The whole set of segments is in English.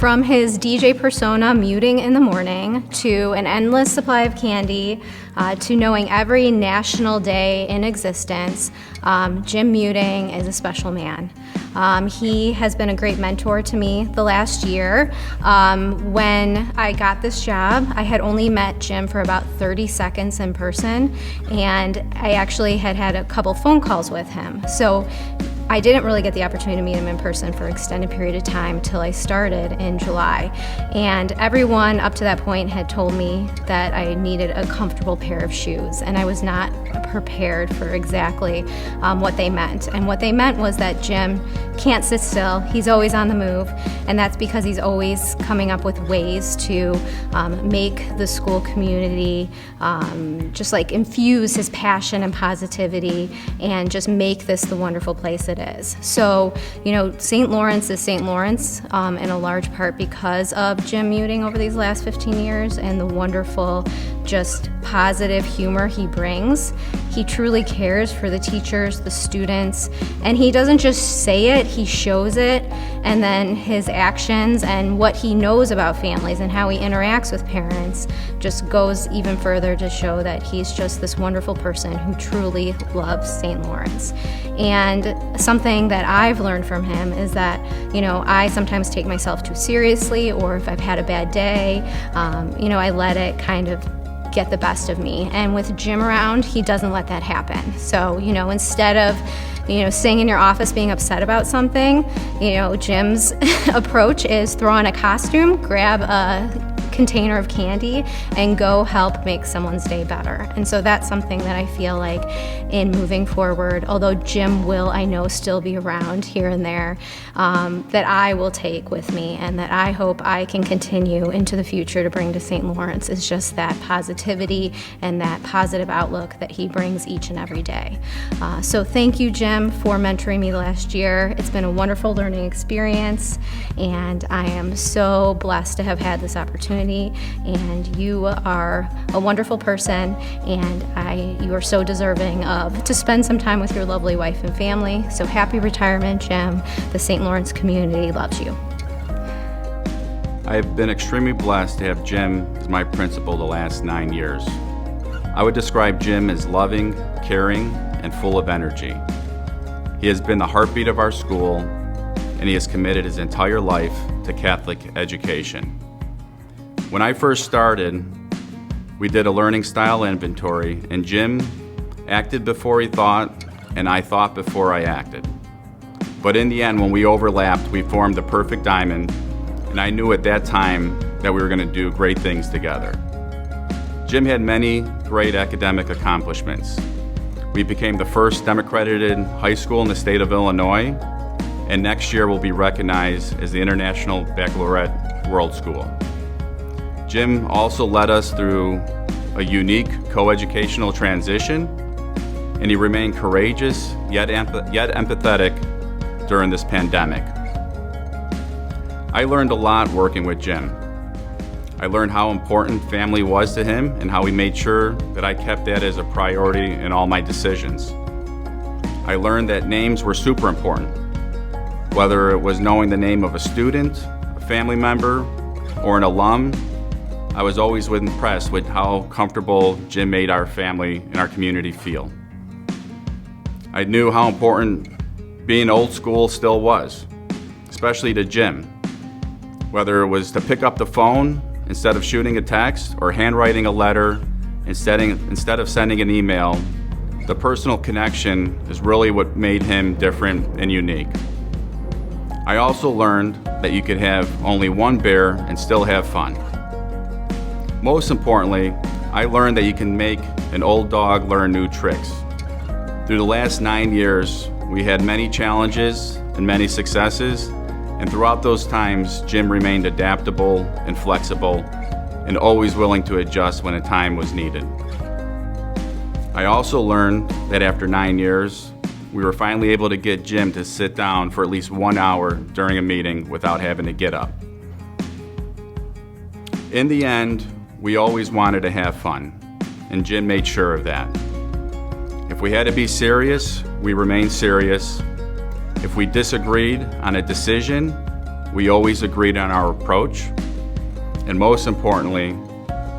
From his DJ persona muting in the morning, to an endless supply of candy, to knowing every national day in existence, Jim Muting is a special man. He has been a great mentor to me the last year. When I got this job, I had only met Jim for about 30 seconds in person, and I actually had a couple phone calls with him. So I didn't really get the opportunity to meet him in person for an extended period of time till I started in July. And everyone up to that point had told me that I needed a comfortable pair of shoes, and I was not prepared for exactly what they meant. And what they meant was that Jim can't sit still. He's always on the move, and that's because he's always coming up with ways to make the school community just like infuse his passion and positivity and just make this the wonderful place it is. So, you know, St. Lawrence is St. Lawrence in a large part because of Jim Muting over these last 15 years and the wonderful, just positive humor he brings. He truly cares for the teachers, the students, and he doesn't just say it, he shows it, and then his actions and what he knows about families and how he interacts with parents just goes even further to show that he's just this wonderful person who truly loves St. Lawrence. And something that I've learned from him is that, you know, I sometimes take myself too seriously, or if I've had a bad day, you know, I let it kind of get the best of me. And with Jim around, he doesn't let that happen. So, you know, instead of, you know, sitting in your office being upset about something, you know, Jim's approach is throw on a costume, grab a container of candy, and go help make someone's day better. And so that's something that I feel like in moving forward, although Jim will, I know, still be around here and there, that I will take with me and that I hope I can continue into the future to bring to St. Lawrence is just that positivity and that positive outlook that he brings each and every day. So thank you, Jim, for mentoring me last year. It's been a wonderful learning experience, and I am so blessed to have had this opportunity. And you are a wonderful person, and you are so deserving of to spend some time with your lovely wife and family. So happy retirement, Jim. The St. Lawrence community loves you. I have been extremely blessed to have Jim as my principal the last 9 years. I would describe Jim as loving, caring, and full of energy. He has been the heartbeat of our school, and he has committed his entire life to Catholic education. When I first started, we did a learning style inventory, and Jim acted before he thought, and I thought before I acted. But in the end, when we overlapped, we formed the perfect diamond, and I knew at that time that we were going to do great things together. Jim had many great academic accomplishments. We became the first STEM-accredited high school in the state of Illinois, and next year we'll be recognized as the International Baccalaureate World School. Jim also led us through a unique coeducational transition, and he remained courageous yet empathetic during this pandemic. I learned a lot working with Jim. I learned how important family was to him and how he made sure that I kept that as a priority in all my decisions. I learned that names were super important, whether it was knowing the name of a student, a family member, or an alum. I was always impressed with how comfortable Jim made our family and our community feel. I knew how important being old school still was, especially to Jim. Whether it was to pick up the phone instead of shooting a text or handwriting a letter instead of sending an email, the personal connection is really what made him different and unique. I also learned that you could have only one bear and still have fun. Most importantly, I learned that you can make an old dog learn new tricks. Through the last 9 years, we had many challenges and many successes, and throughout those times, Jim remained adaptable and flexible and always willing to adjust when a time was needed. I also learned that after 9 years, we were finally able to get Jim to sit down for at least 1 hour during a meeting without having to get up. In the end, we always wanted to have fun, and Jim made sure of that. If we had to be serious, we remained serious. If we disagreed on a decision, We always agreed on our approach, and most importantly,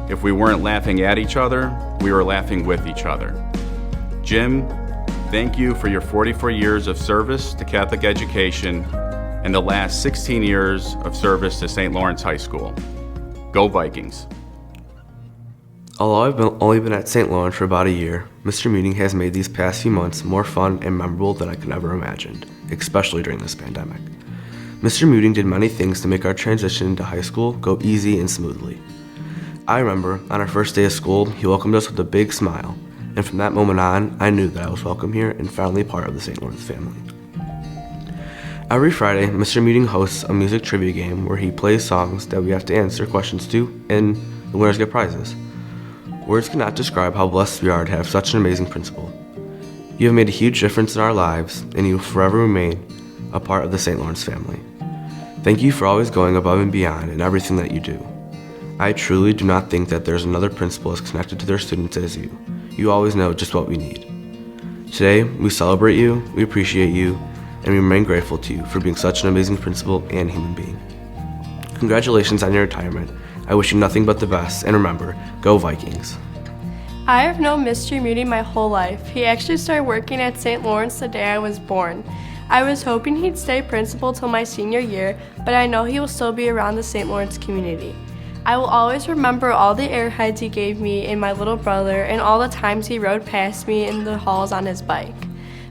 if we weren't laughing at each other, we were laughing with each other. Jim, thank you for your 44 years of service to Catholic education and the last 16 years of service to St. Lawrence High School. Go Vikings. Although I've only been at St. Lawrence for about a year, Mr. Muting has made these past few months more fun and memorable than I could ever imagined, especially during this pandemic. Mr. Muting did many things to make our transition to high school go easy and smoothly. I remember, on our first day of school, he welcomed us with a big smile, and from that moment on, I knew that I was welcome here and finally part of the St. Lawrence family. Every Friday, Mr. Muting hosts a music trivia game where he plays songs that we have to answer questions to, and the winners get prizes. Words cannot describe how blessed we are to have such an amazing principal. You have made a huge difference in our lives, and you will forever remain a part of the St. Lawrence family. Thank you for always going above and beyond in everything that you do. I truly do not think that there's another principal as connected to their students as you. You always know just what we need. Today, we celebrate you, we appreciate you, and we remain grateful to you for being such an amazing principal and human being. Congratulations on your retirement. I wish you nothing but the best, and remember, go Vikings. I have known Mr. Muting my whole life. He actually started working at St. Lawrence the day I was born. I was hoping he'd stay principal till my senior year, but I know he will still be around the St. Lawrence community. I will always remember all the airheads he gave me and my little brother and all the times he rode past me in the halls on his bike.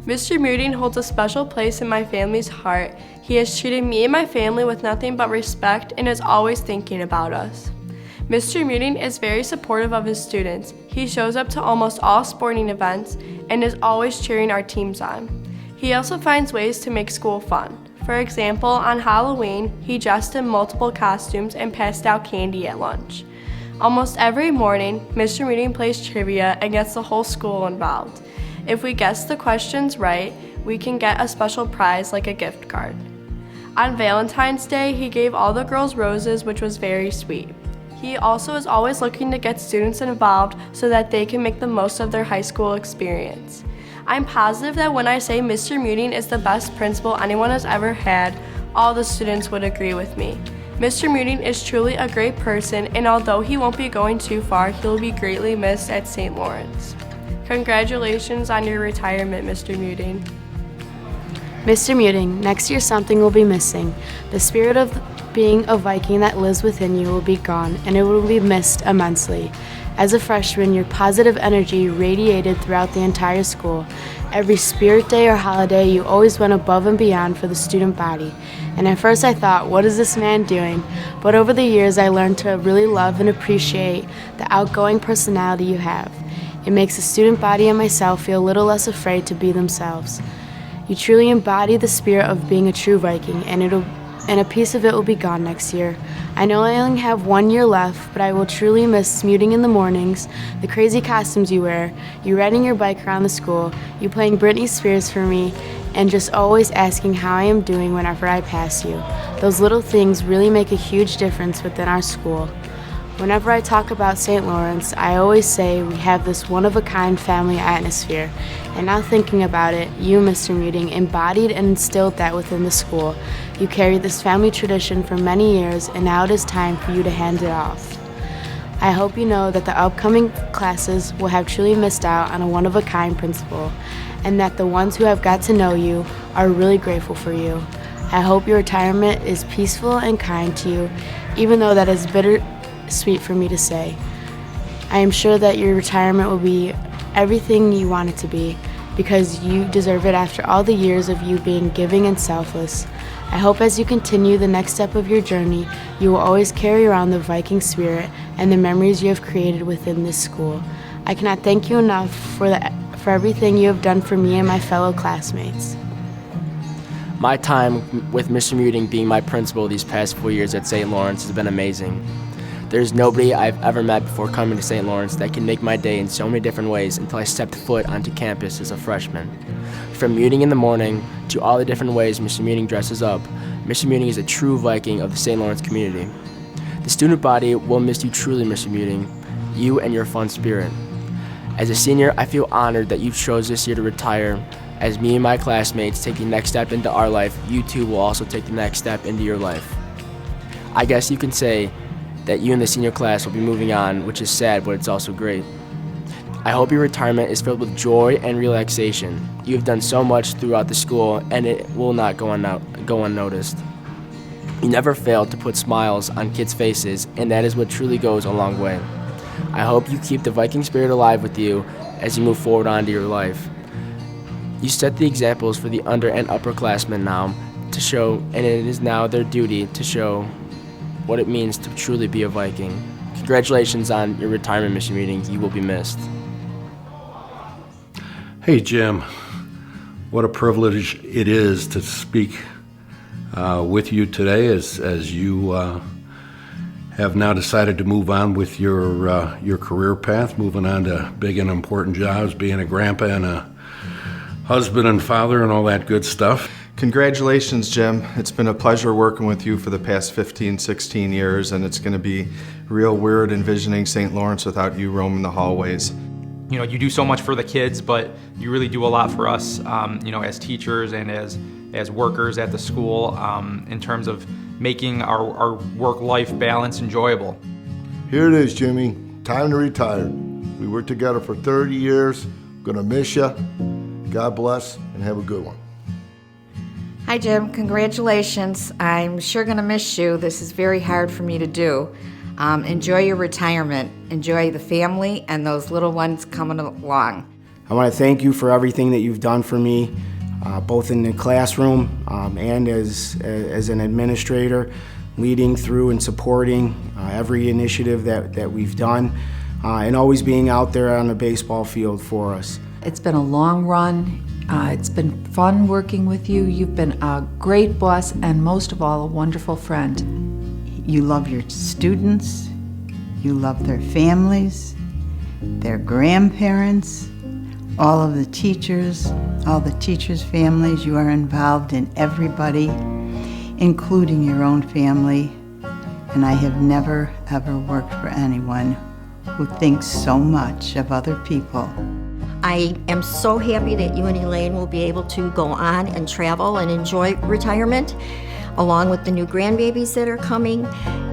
Mr. Muting holds a special place in my family's heart. He has treated me and my family with nothing but respect and is always thinking about us. Mr. Muting is very supportive of his students. He shows up to almost all sporting events and is always cheering our teams on. He also finds ways to make school fun. For example, on Halloween, he dressed in multiple costumes and passed out candy at lunch. Almost every morning, Mr. Muting plays trivia and gets the whole school involved. If we guess the questions right, we can get a special prize like a gift card. On Valentine's Day, he gave all the girls roses, which was very sweet. He also is always looking to get students involved so that they can make the most of their high school experience. I'm positive that when I say Mr. Muting is the best principal anyone has ever had, all the students would agree with me. Mr. Muting is truly a great person, and although he won't be going too far, he'll be greatly missed at St. Lawrence. Congratulations on your retirement, Mr. Muting. Mr. Muting, next year something will be missing. The spirit of being a Viking that lives within you will be gone, and it will be missed immensely. As a freshman, your positive energy radiated throughout the entire school. Every spirit day or holiday, you always went above and beyond for the student body. And at first I thought, what is this man doing? But over the years, I learned to really love and appreciate the outgoing personality you have. It makes the student body and myself feel a little less afraid to be themselves. You truly embody the spirit of being a true Viking, and a piece of it will be gone next year. I know I only have 1 year left, but I will truly miss Muting in the mornings, the crazy costumes you wear, you riding your bike around the school, you playing Britney Spears for me, and just always asking how I am doing whenever I pass you. Those little things really make a huge difference within our school. Whenever I talk about St. Lawrence, I always say we have this one-of-a-kind family atmosphere. And now thinking about it, you, Mr. Muting, embodied and instilled that within the school. You carried this family tradition for many years, and now it is time for you to hand it off. I hope you know that the upcoming classes will have truly missed out on a one-of-a-kind principal, and that the ones who have got to know you are really grateful for you. I hope your retirement is peaceful and kind to you, even though that is bittersweet for me to say. I am sure that your retirement will be everything you want it to be, because you deserve it after all the years of you being giving and selfless. I hope as you continue the next step of your journey, you will always carry around the Viking spirit and the memories you have created within this school. I cannot thank you enough for everything you have done for me and my fellow classmates. My time with Mr. Muting being my principal these past 4 years at St. Lawrence has been amazing. There's nobody I've ever met before coming to St. Lawrence that can make my day in so many different ways until I stepped foot onto campus as a freshman. From Muting in the morning to all the different ways Mr. Muting dresses up, Mr. Muting is a true Viking of the St. Lawrence community. The student body will miss you truly, Mr. Muting, you and your fun spirit. As a senior, I feel honored that you chose this year to retire As me and my classmates take the next step into our life, you too will also take the next step into your life. I guess you can say that you and the senior class will be moving on, which is sad, but it's also great. I hope your retirement is filled with joy and relaxation. You have done so much throughout the school, and it will not go unnoticed. You never failed to put smiles on kids' faces, and that is what truly goes a long way. I hope you keep the Viking spirit alive with you as you move forward onto your life. You set the examples for the under and upperclassmen now to show, and it is now their duty to show what it means to truly be a Viking. Congratulations on your retirement, Mr. Muting. You will be missed. Hey, Jim. What a privilege it is to speak with you today as you have now decided to move on with your career path, moving on to big and important jobs, being a grandpa and a husband and father and all that good stuff. Congratulations, Jim. It's been a pleasure working with you for the past 15, 16 years, and it's going to be real weird envisioning St. Lawrence without you roaming the hallways. You know, you do so much for the kids, but you really do a lot for us, you know, as teachers and as workers at the school, in terms of making our work-life balance enjoyable. Here it is, Jimmy. Time to retire. We worked together for 30 years. Gonna miss you. God bless, and have a good one. Hi, Jim. Congratulations. I'm sure going to miss you. This is very hard for me to do. Enjoy your retirement. Enjoy the family and those little ones coming along. I want to thank you for everything that you've done for me, both in the classroom and as an administrator, leading through and supporting every initiative that we've done, and always being out there on the baseball field for us. It's been a long run. It's been fun working with you. You've been a great boss and most of all, a wonderful friend. You love your students, you love their families, their grandparents, all of the teachers, all the teachers' families. You are involved in everybody, including your own family. And I have never, ever worked for anyone who thinks so much of other people. I am so happy that you and Elaine will be able to go on and travel and enjoy retirement, along with the new grandbabies that are coming.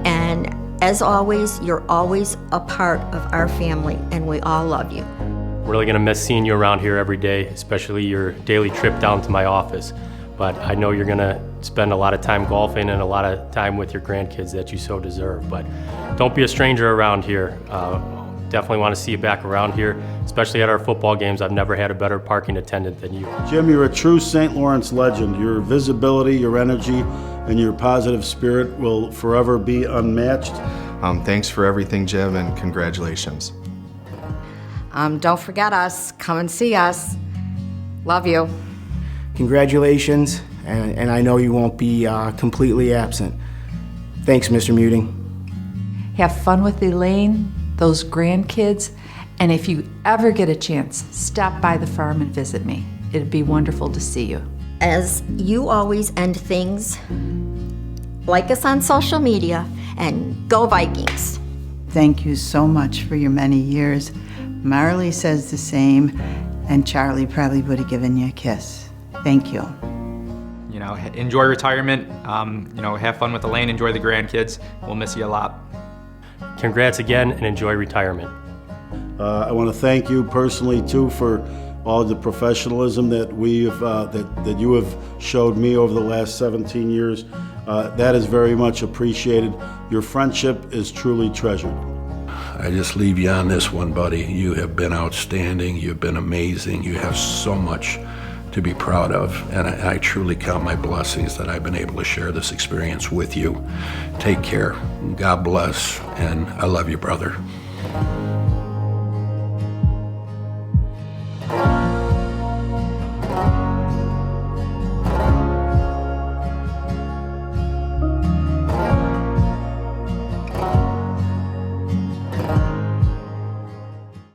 And as always, you're always a part of our family, and we all love you. Really gonna miss seeing you around here every day, especially your daily trip down to my office. But I know you're gonna spend a lot of time golfing and a lot of time with your grandkids that you so deserve. But don't be a stranger around here. Definitely want to see you back around here, especially at our football games. I've never had a better parking attendant than you. Jim, you're a true St. Lawrence legend. Your visibility, your energy, and your positive spirit will forever be unmatched. Thanks for everything, Jim, and congratulations. Don't forget us. Come and see us. Love you. Congratulations, and I know you won't be completely absent. Thanks, Mr. Muting. Have fun with Elaine, those grandkids, and if you ever get a chance, stop by the farm and visit me. It'd be wonderful to see you. As you always end things, like us on social media, and go Vikings. Thank you so much for your many years. Marley says the same, and Charlie probably would have given you a kiss. Thank you. You know, enjoy retirement. You know, have fun with Elaine. Enjoy the grandkids. We'll miss you a lot. Congrats again and enjoy retirement. I want to thank you personally too for all the professionalism that that you have showed me over the last 17 years. That is very much appreciated. Your friendship is truly treasured. I just leave you on this one, buddy. You have been outstanding. You've been amazing. You have so much to be proud of, and I truly count my blessings that I've been able to share this experience with you. Take care. God bless, and I love you, brother.